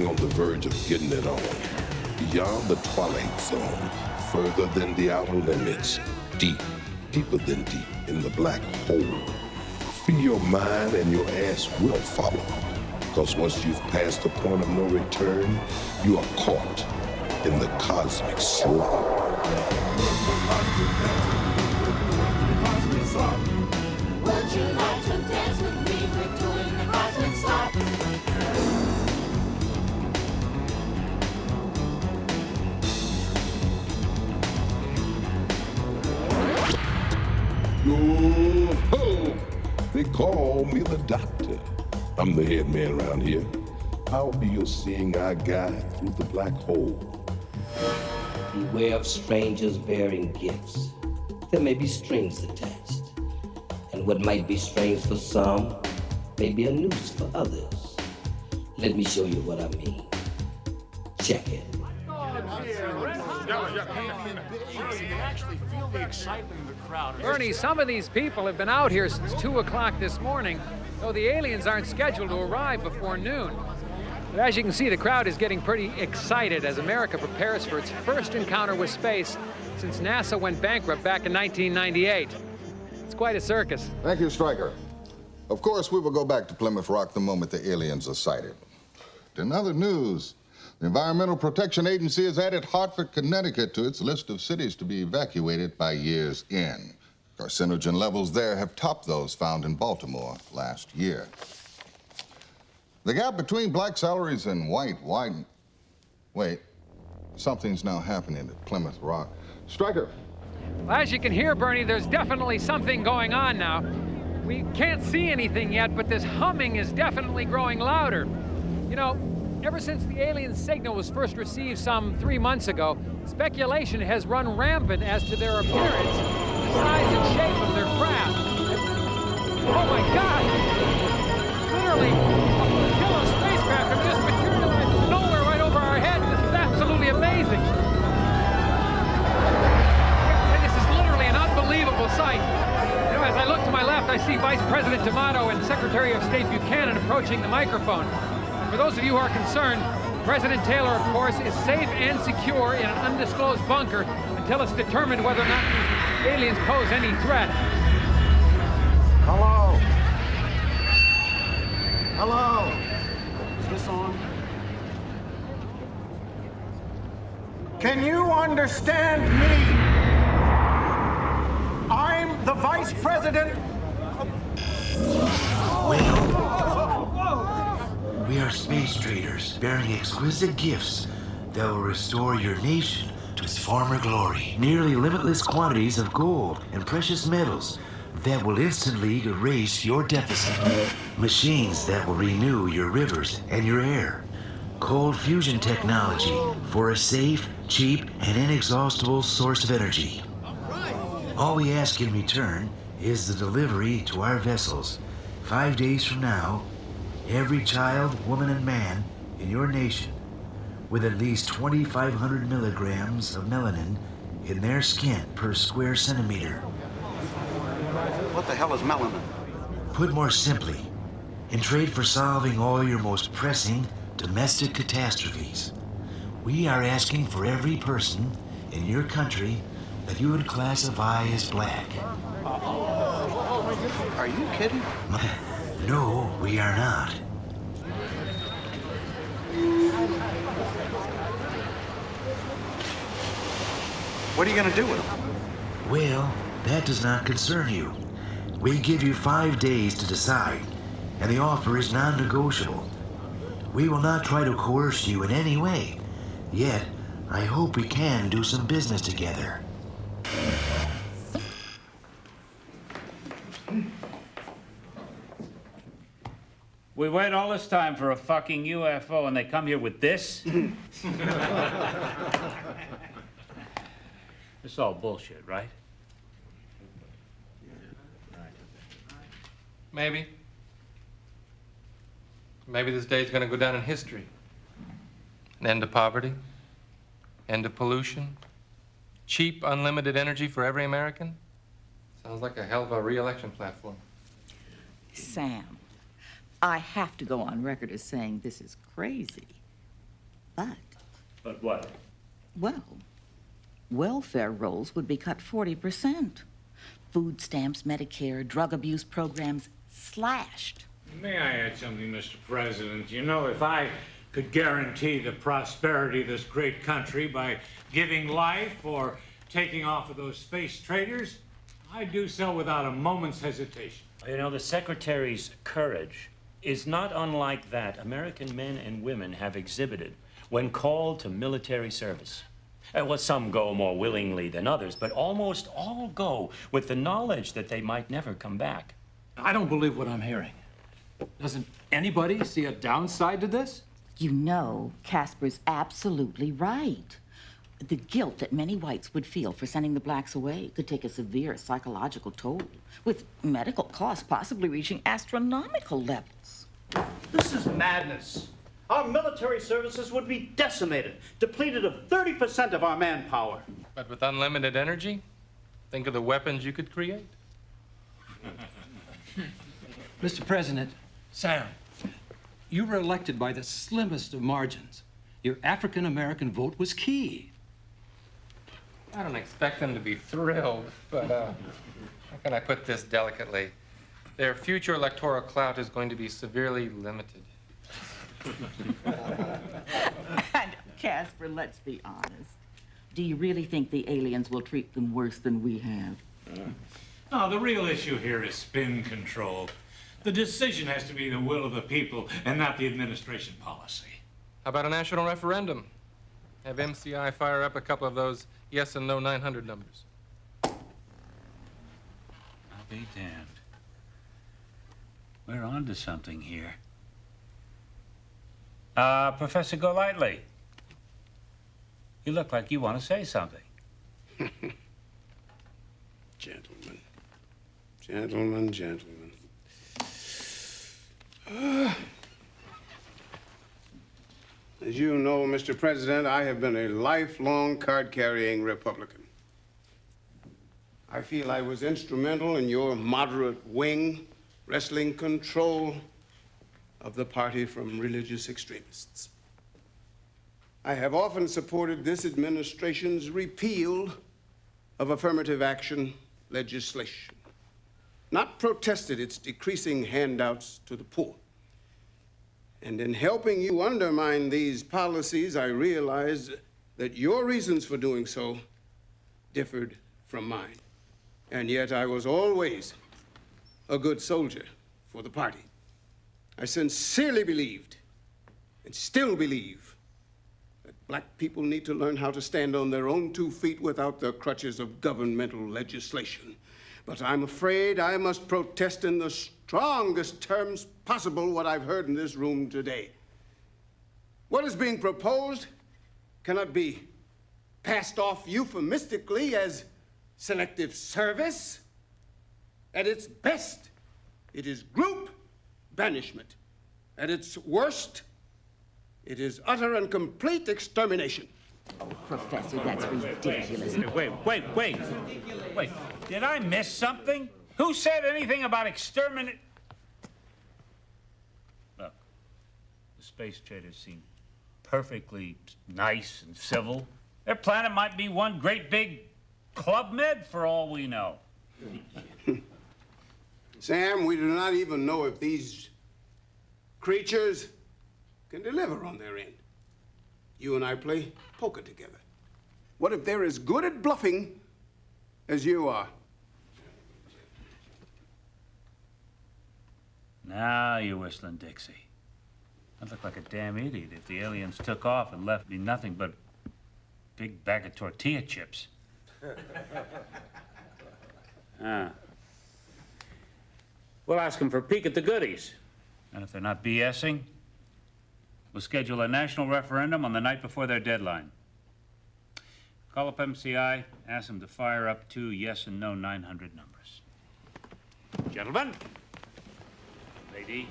standing on the verge of getting it on. Beyond the twilight zone, further than the outer limits, deeper than deep in the black hole. Free your mind and your ass will follow. Because once you've passed the point of no return, you are caught in the cosmic slop. Would you like to dance with me? We're doing the cosmic slop. Yo-ho! They call me the doctor. I'm the head man around here. I'll be your seeing eye guide through the black hole. Beware of strangers bearing gifts. There may be strings attached. And what might be strange for some may be a noose for others. Let me show you what I mean. Check it. Bernie, some of these people have been out here since 2 o'clock this morning, though the aliens aren't scheduled to arrive before noon. But as you can see, the crowd is getting pretty excited as America prepares for its first encounter with space since NASA went bankrupt back in 1998. It's quite a circus. Thank you, Stryker. Of course, we will go back to Plymouth Rock the moment the aliens are sighted. In other news, the Environmental Protection Agency has added Hartford, Connecticut to its list of cities to be evacuated by year's end. Carcinogen levels there have topped those found in Baltimore last year. The gap between black salaries and white widened. Wait, something's now happening at Plymouth Rock. Stryker. Well, as you can hear, Bernie, there's definitely something going on now. We can't see anything yet, but this humming is definitely growing louder. You know, ever since the alien signal was first received some 3 months ago, speculation has run rampant as to their appearance, the size and shape of their craft. Oh my God! Literally, a flotilla of spacecraft have just materialized from nowhere right over our heads. This is absolutely amazing. This is literally an unbelievable sight. You know, as I look to my left, I see Vice President D'Amato and Secretary of State Buchanan approaching the microphone. For those of you who are concerned, President Taylor, of course, is safe and secure in an undisclosed bunker until it's determined whether or not these aliens pose any threat. Hello? Hello? Is this on? Can you understand me? I'm the Vice President. We are space traders bearing exquisite gifts that will restore your nation to its former glory. Nearly limitless quantities of gold and precious metals that will instantly erase your deficit. Machines that will renew your rivers and your air. Cold fusion technology for a safe, cheap, and inexhaustible source of energy. All we ask in return is the delivery to our vessels 5 days from now. Every child, woman, and man in your nation with at least 2,500 milligrams of melanin in their skin per square centimeter. What the hell is melanin? Put more simply, in trade for solving all your most pressing domestic catastrophes, we are asking for every person in your country that you would classify as black. Are you kidding? No, we are not. What are you gonna do with them? Well, that does not concern you. We give you 5 days to decide, and the offer is non-negotiable. We will not try to coerce you in any way. Yet, I hope we can do some business together. We wait all this time for a fucking UFO and they come here with this? It's all bullshit, right? Maybe. Maybe this day's gonna go down in history. An end to poverty, end to pollution, cheap, unlimited energy for every American. Sounds like a hell of a re-election platform. Sam, I have to go on record as saying this is crazy. But what? Well, welfare rolls would be cut 40%. Food stamps, Medicare, drug abuse programs slashed. May I add something, Mr. President? You know, if I could guarantee the prosperity of this great country by giving life or taking off of those space traders, I'd do so without a moment's hesitation. You know, the Secretary's courage is not unlike that American men and women have exhibited when called to military service. Well, some go more willingly than others, but almost all go with the knowledge that they might never come back. I don't believe what I'm hearing. Doesn't anybody see a downside to this? You know, Casper's absolutely right. The guilt that many whites would feel for sending the blacks away could take a severe psychological toll, with medical costs possibly reaching astronomical levels. This is madness. Our military services would be decimated, depleted of 30% of our manpower. But with unlimited energy, think of the weapons you could create. Mr. President, Sam, you were elected by the slimmest of margins. Your African-American vote was key. I don't expect them to be thrilled, but how can I put this delicately? Their future electoral clout is going to be severely limited. And Casper, let's be honest. Do you really think the aliens will treat them worse than we have? No, the real issue here is spin control. The decision has to be the will of the people and not the administration policy. How about a national referendum? Have MCI fire up a couple of those yes and no 900 numbers. I'll be damned. We're on to something here. Professor Golightly, you look like you want to say something. Gentlemen. Gentlemen, gentlemen. As you know, Mr. President, I have been a lifelong card-carrying Republican. I feel I was instrumental in your moderate wing wresting control of the party from religious extremists. I have often supported this administration's repeal of affirmative action legislation, not protested its decreasing handouts to the poor. And in helping you undermine these policies, I realized that your reasons for doing so differed from mine. And yet I was always a good soldier for the party. I sincerely believed, and still believe, that black people need to learn how to stand on their own 2 feet without the crutches of governmental legislation. But I'm afraid I must protest in the strongest terms possible what I've heard in this room today. What is being proposed cannot be passed off euphemistically as selective service. At its best, it is group banishment. At its worst, it is utter and complete extermination. Oh, Professor, that's ridiculous. Wait. Did I miss something? Who said anything about exterminate? Look, the space traders seem perfectly nice and civil. Their planet might be one great big Club Med for all we know. Sam, we do not even know if these creatures can deliver on their end. You and I play poker together. What if they're as good at bluffing as you are? Now you're whistling Dixie. I'd look like a damn idiot if the aliens took off and left me nothing but a big bag of tortilla chips. We'll ask them for a peek at the goodies. And if they're not BSing, we'll schedule a national referendum on the night before their deadline. Call up MCI, ask them to fire up 2 yes and no 900 numbers. Gentlemen, lady.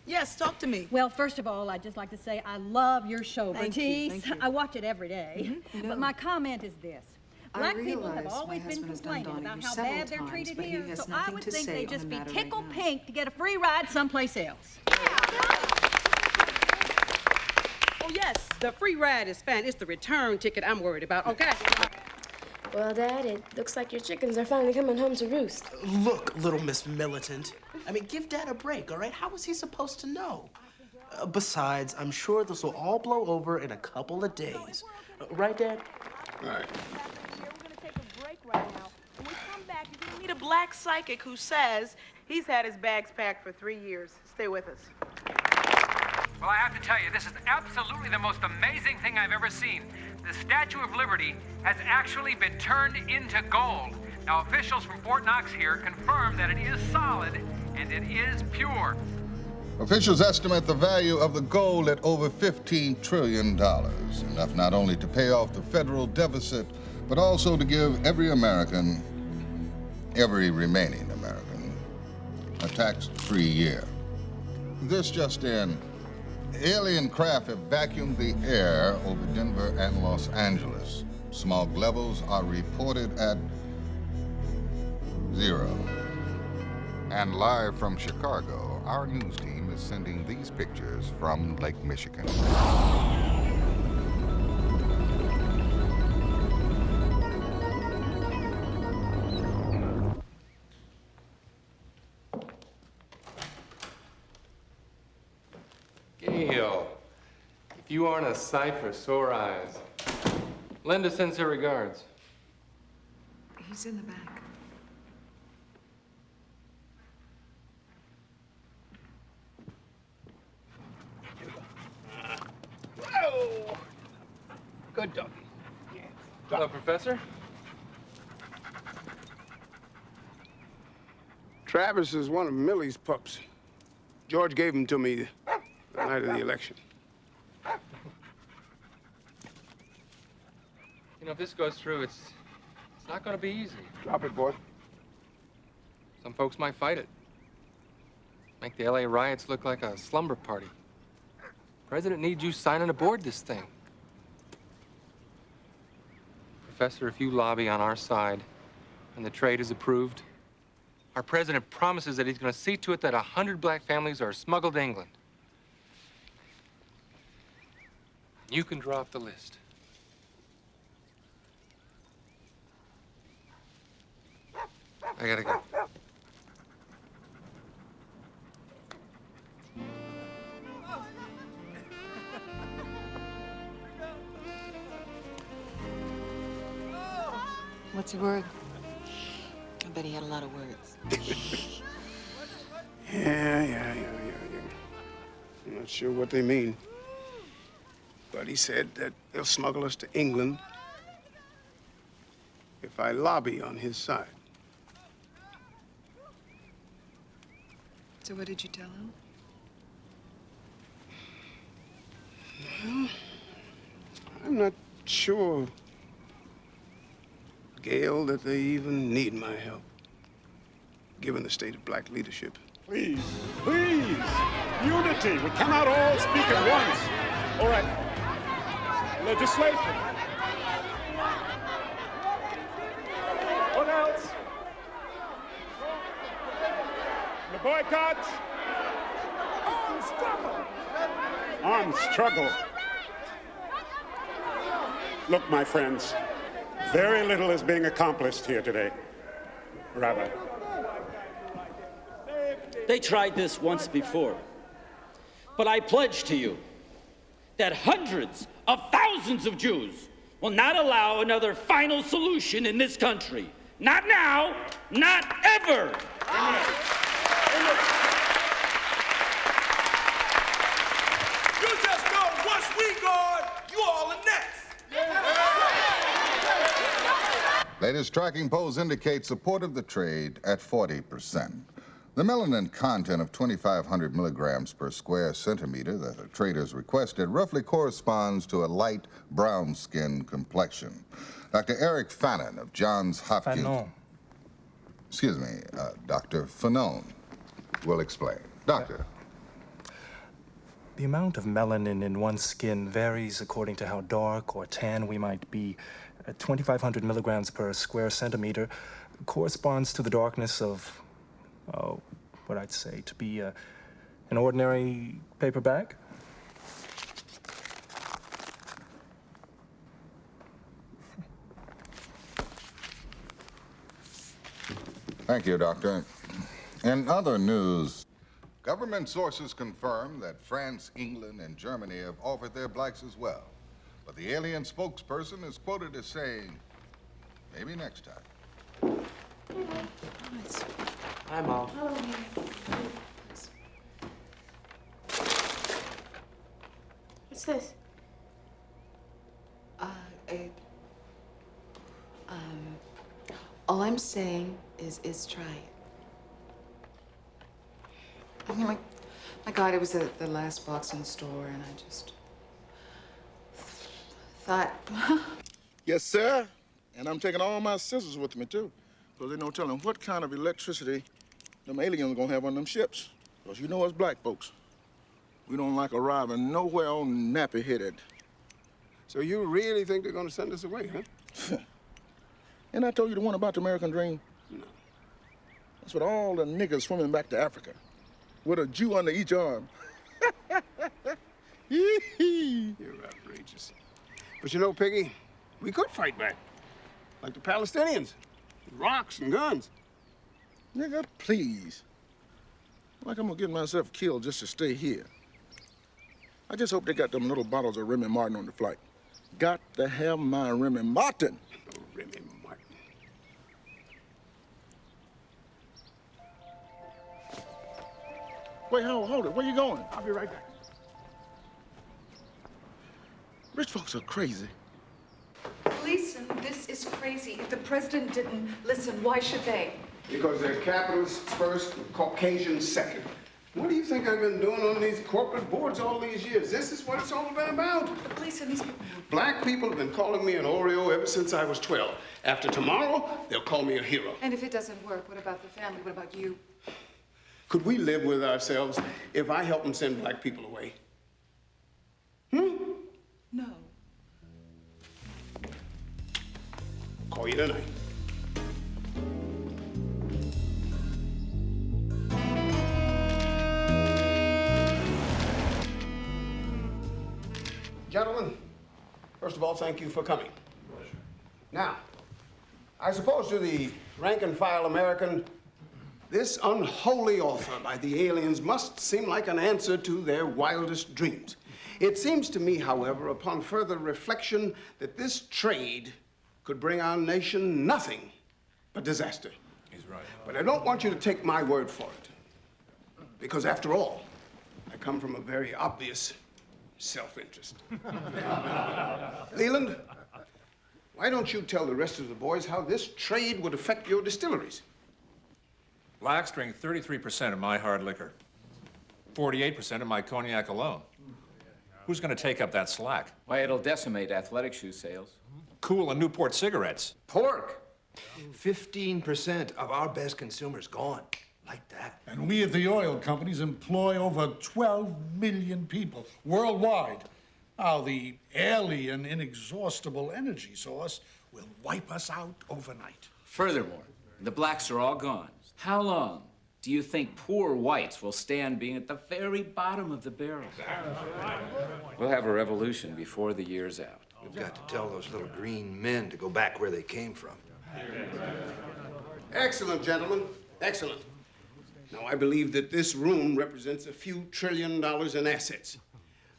Yes, talk to me. Well, first of all, I'd just like to say I love your show, Thank you, Bertice. thank you. I watch it every day. But my comment is this. Black people have always been complaining about how bad they're treated here, so I would think they'd just be tickled pink to get a free ride someplace else. Oh, yes, the free ride is fine. It's the return ticket I'm worried about, okay? Well, Dad, it looks like your chickens are finally coming home to roost. Look, little Miss Militant. I mean, give Dad a break, all right? How was he supposed to know? Besides, I'm sure this will all blow over in a couple of days. Right, Dad? Right. We're gonna take a break right now. When we come back, you're gonna meet a black psychic who says he's had his bags packed for 3 years. Stay with us. Well, I have to tell you, this is absolutely the most amazing thing I've ever seen. The Statue of Liberty has actually been turned into gold. Now, officials from Fort Knox here confirm that it is solid and it is pure. Officials estimate the value of the gold at over $15 trillion, enough not only to pay off the federal deficit, but also to give every American, every remaining American, a tax-free year. This just in, alien craft have vacuumed the air over Denver and Los Angeles. Smog levels are reported at 0. And live from Chicago, our news team is sending these pictures from Lake Michigan. Gail, if you aren't a sight for sore eyes, Linda sends her regards. He's in the back. Whoa! Good doggy. Yeah. Hello, Professor. Travis is one of Millie's pups. George gave him to me the night of the election. You know, if this goes through, it's not going to be easy. Drop it, boy. Some folks might fight it. Make the LA riots look like a slumber party. President needs you signing aboard this thing. Professor, if you lobby on our side and the trade is approved, our president promises that he's going to see to it that 100 black families are smuggled to England. You can drop the list. I gotta go. What's your word? I bet he had a lot of words. Yeah. I'm not sure what they mean. But he said that they'll smuggle us to England if I lobby on his side. So what did you tell him? Well, I'm not sure, Gail, that they even need my help, given the state of black leadership. Please, unity. We cannot all speak at once. All right. Legislation. What else? The boycott. Armed struggle. Armed struggle. Look, my friends, very little is being accomplished here today. Rabbi. They tried this once before. But I pledge to you that hundreds of thousands of Jews will not allow another final solution in this country. Not now, not ever. Amen. You just know once we gone, you all are next. Latest tracking polls indicate support of the trade at 40%. The melanin content of 2,500 milligrams per square centimeter that the traders requested roughly corresponds to a light brown skin complexion. Dr. Eric Fannin of Johns Hopkins... Fanon. Excuse me, Dr. Fanon will explain. Doctor. The amount of melanin in one's skin varies according to how dark or tan we might be. 2,500 milligrams per square centimeter corresponds to the darkness of, oh, what I'd say to be an ordinary paper bag. Thank you, Doctor. In other news, government sources confirm that France, England, and Germany have offered their blacks as well. But the alien spokesperson is quoted as saying, maybe next time. Hi, Mom. Hello, What's this? All I'm saying is try it. I mean, my God, it was the last box in the store, and I just thought. Yes, sir. And I'm taking all my scissors with me, too. Because there's no telling what kind of electricity them aliens are gonna have on them ships. Because you know us black folks, we don't like arriving nowhere on nappy-headed. So you really think they're gonna send us away, huh? And I told you the one about the American dream? No. That's what all the niggas swimming back to Africa with a Jew under each arm. You're outrageous. But you know, Piggy, we could fight back. Like the Palestinians. Rocks and guns. Nigga, please. Like I'm gonna get myself killed just to stay here. I just hope they got them little bottles of Remy Martin on the flight. Got to have my Remy Martin. Oh, Remy Martin. Wait, hold it. Where you going? I'll be right back. Rich folks are crazy. Listen, this is crazy. If the president didn't listen, why should they? Because they're capitalists first, Caucasians second. What do you think I've been doing on these corporate boards all these years? This is what it's all been about. But please, and these people... Black people have been calling me an Oreo ever since I was 12. After tomorrow, they'll call me a hero. And if it doesn't work, what about the family? What about you? Could we live with ourselves if I help them send black people away? No. Call you tonight. Gentlemen, first of all, thank you for coming. Pleasure. Now, I suppose to the rank and file American, this unholy offer by the aliens must seem like an answer to their wildest dreams. It seems to me, however, upon further reflection, that this trade could bring our nation nothing but disaster. He's right. But I don't want you to take my word for it. Because after all, I come from a very obvious self-interest. Leland, why don't you tell the rest of the boys how this trade would affect your distilleries? Blacks drink 33% of my hard liquor, 48% of my cognac alone. Who's going to take up that slack? Why, it'll decimate athletic shoe sales. Cool and Newport cigarettes. Pork. 15% of our best consumers gone. Like that. And we at the oil companies employ over 12 million people worldwide. Now, the alien, inexhaustible energy source will wipe us out overnight. Furthermore, the blacks are all gone. How long do you think poor whites will stand being at the very bottom of the barrel? We'll have a revolution before the year's out. We've got to tell those little green men to go back where they came from. Excellent, gentlemen. Excellent. Now, I believe that this room represents a few $1 trillion in assets.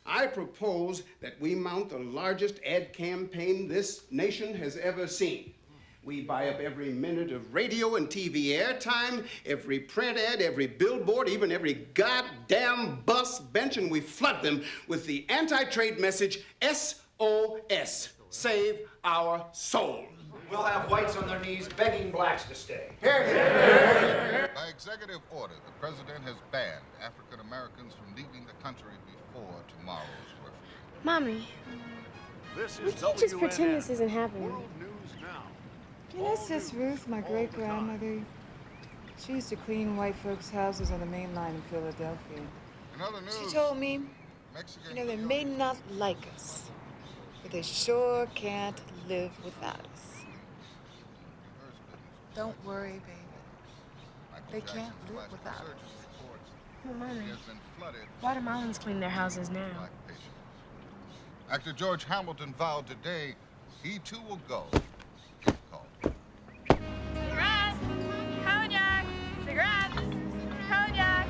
I propose that we mount the largest ad campaign this nation has ever seen. We buy up every minute of radio and TV airtime, every print ad, every billboard, even every goddamn bus bench, and we flood them with the anti-trade message, SOS, save our soul. We'll have whites on their knees begging blacks to stay. Here, here. By executive order, the president has banned African Americans from leaving the country before tomorrow's referendum. Mommy, we can't just pretend this isn't happening. You know, Sis Ruth, my great-grandmother, she used to clean white folks' houses on the main line in Philadelphia. In other news, She told me You know, they may not like us, but they sure can't live without us. Don't worry, baby. They can't live without us. Oh, Mommy. Guatemalans clean their houses now. Actor George Hamilton vowed today he too will go. Cigarettes! Cognac! Cigarettes! Cognac!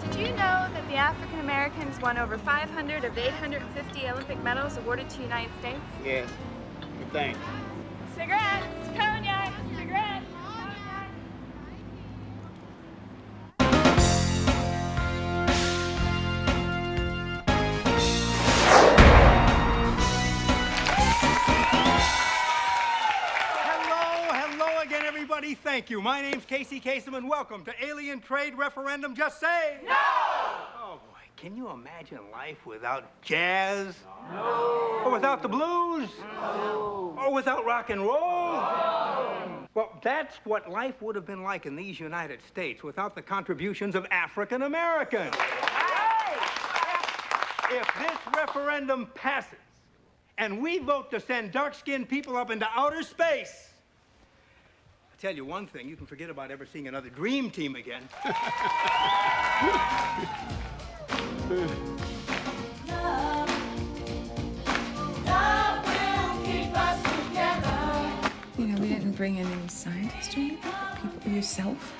Did you know that the African Americans won over 500 of the 850 Olympic medals awarded to the United States? Yes. Good thing. Cigarettes! Cognac! Cigarettes! Hello again, everybody. Thank you. My name's Casey Kasem, and welcome to Alien Trade Referendum. Just say no! Oh, boy. Can you imagine life without jazz? No. Or without the blues? No. Or without rock and roll? No. Well, that's what life would have been like in these United States without the contributions of African Americans. If this referendum passes, and we vote to send dark-skinned people up into outer space, I'll tell you one thing, you can forget about ever seeing another dream team again. You know, we didn't bring any scientists or anything. People, yourself,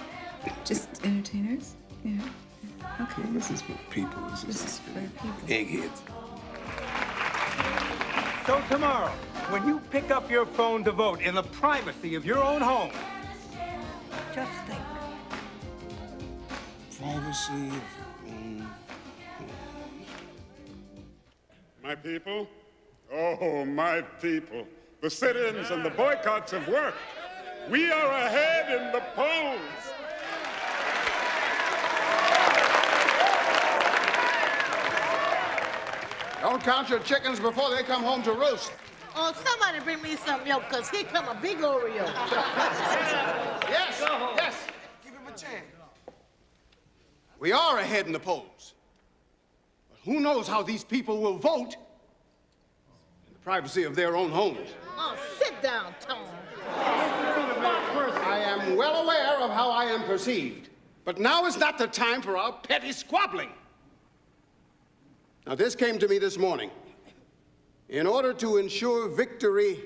just entertainers. You know. Okay. This is for people. This is for people. Eggheads. So tomorrow, when you pick up your phone to vote in the privacy of your own home, just think. Privacy of your own home. My people, oh, my people, the sit-ins and the boycotts have worked. We are ahead in the polls. Don't count your chickens before they come home to roost. Oh, somebody bring me some milk, because here come a big Oreo. Yes, yes. Give him a chance. We are ahead in the polls. But who knows how these people will vote in the privacy of their own homes. Oh, sit down, Tom. I am well aware of how I am perceived, but now is not the time for our petty squabbling. Now, this came to me this morning. In order to ensure victory,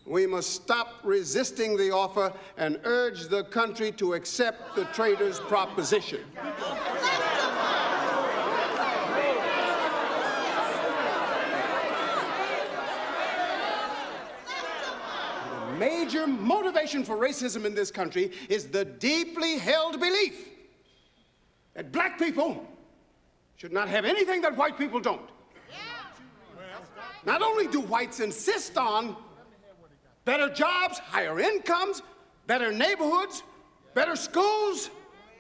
we must stop resisting the offer and urge the country to accept the traitors' proposition. The major motivation for racism in this country is the deeply held belief that black people should not have anything that white people don't. Not only do whites insist on better jobs, higher incomes, better neighborhoods, better schools,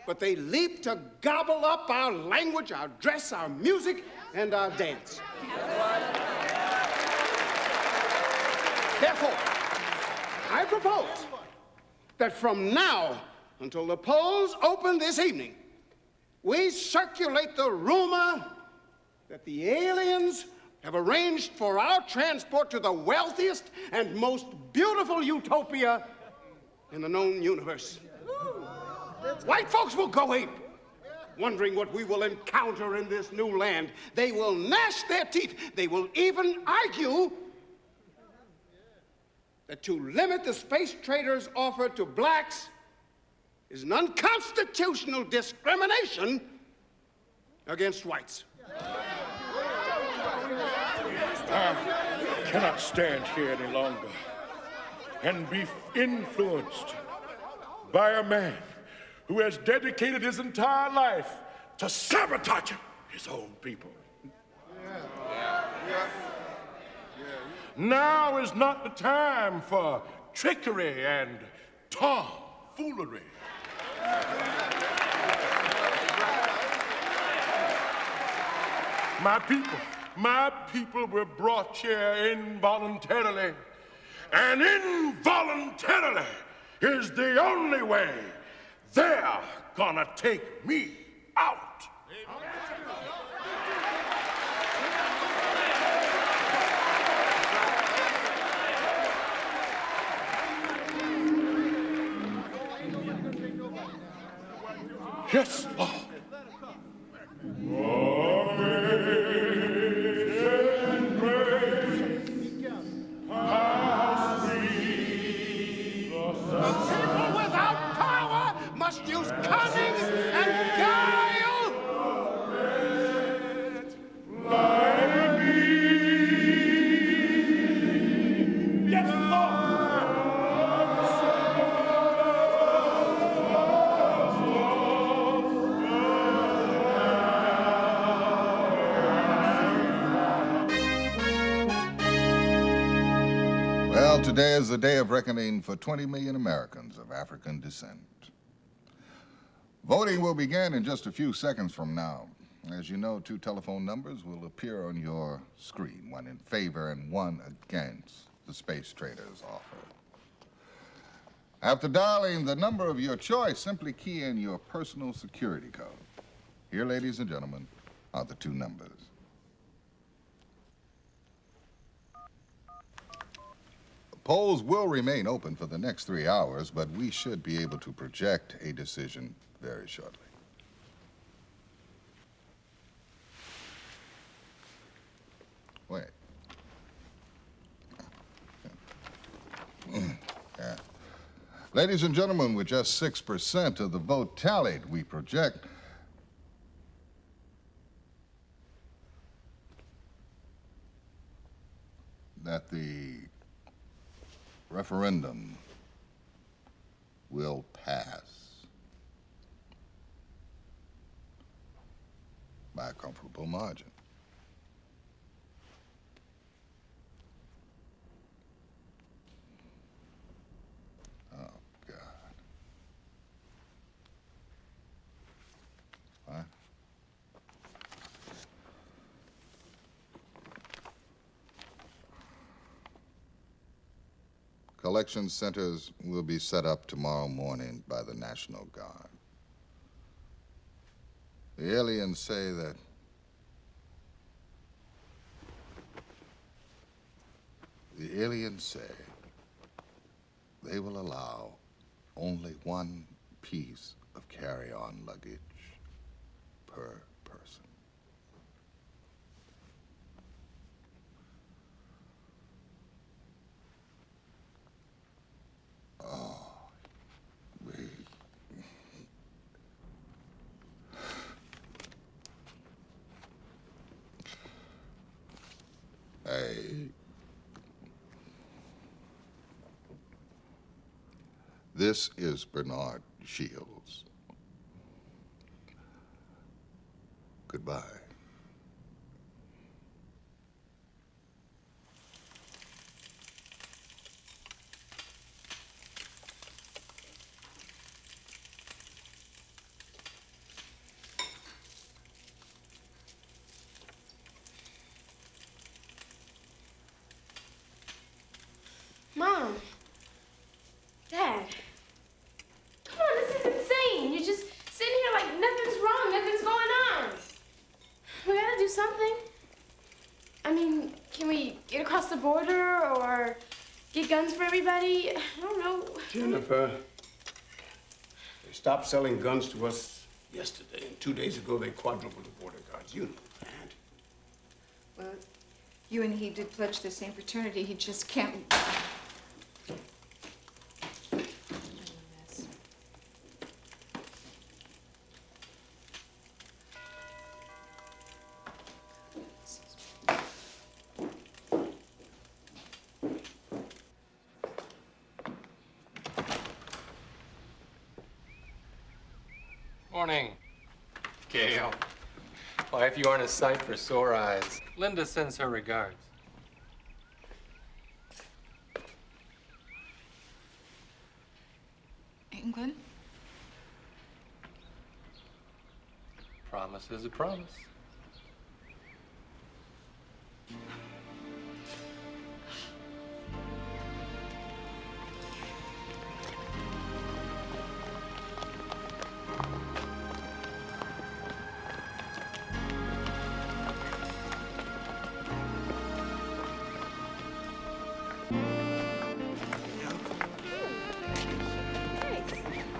but they leap to gobble up our language, our dress, our music, and our dance. Therefore, I propose that from now until the polls open this evening, we circulate the rumor that the aliens have arranged for our transport to the wealthiest and most beautiful utopia in the known universe. White folks will go ape, wondering what we will encounter in this new land. They will gnash their teeth. They will even argue that to limit the space traders' offer to blacks is an unconstitutional discrimination against whites. I cannot stand here any longer and be influenced by a man who has dedicated his entire life to sabotaging his own people. Now is not the time for trickery and tomfoolery. My people were brought here involuntarily, and involuntarily is the only way they're gonna take me out. Yes, Lord. People without power must use cunning and guile. Yes, Well, today is the day of reckoning for 20 million Americans of African descent. Voting will begin in just a few seconds from now. As you know, 2 telephone numbers will appear on your screen, one in favor and one against the space trader's offer. After dialing the number of your choice, simply key in your personal security code. Here, ladies and gentlemen, are the 2 numbers. Polls will remain open for the next 3 hours, but we should be able to project a decision very shortly. Wait. Yeah. Ladies and gentlemen, with just 6% of the vote tallied, we project that the referendum will pass by a comfortable margin. Oh, God. What? Collection centers will be set up tomorrow morning by the National Guard. The aliens say that they will allow only 1 piece of carry-on luggage per person. Oh, This is Bernard Shields. Goodbye. Mom. Dad. Come on, this is insane. You're just sitting here like nothing's wrong, nothing's going on. We gotta do something. I mean, can we get across the border or get guns for everybody? I don't know. Jennifer, they stopped selling guns to us yesterday, and 2 days ago they quadrupled the border guards. You know that. Well, you and he did pledge the same fraternity. He just can't. Morning, Gail. Why, if you aren't a sight for sore eyes. Linda sends her regards. England? Promise is a promise.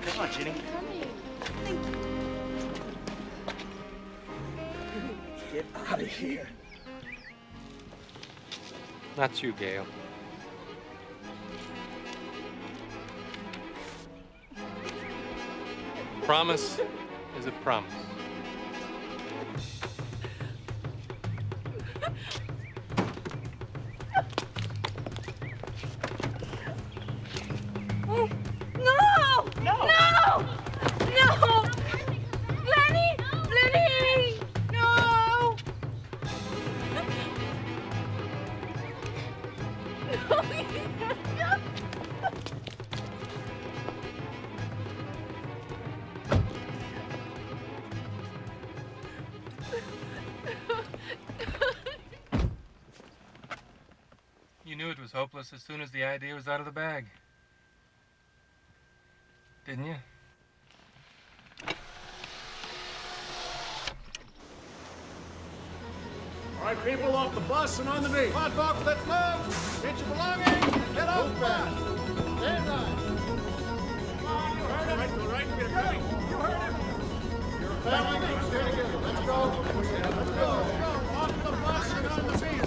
Come on, on, Ginny. Get out of here. Not you, Gail. Promise is a promise. No! No! No! No! Lenny! Lenny! No! You knew it was hopeless as soon as the idea was out of the bag. Didn't you? All right, people, off the bus and on the knee. Come on, folks, let's move. Get your belongings and get off the bus. Stand by. Come on, you heard him. All right, we're coming. You heard him. Your family, stay together. Let's go. Let's go. Off the bus and on the seat.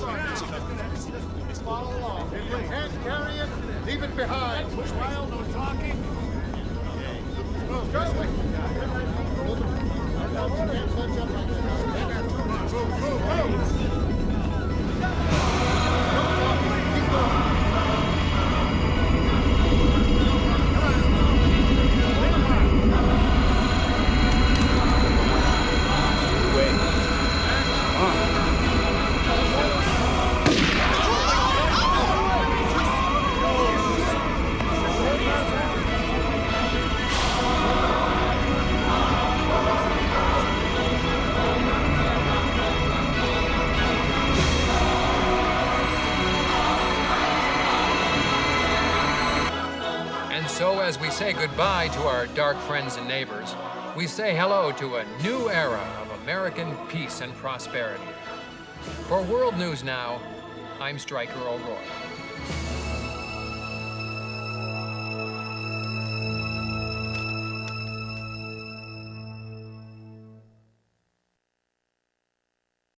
Just follow along. If you can't carry it, leave it behind. Push wild, no talking. Let's go. So as we say goodbye to our dark friends and neighbors, we say hello to a new era of American peace and prosperity. For World News Now, I'm Stryker O'Rourke.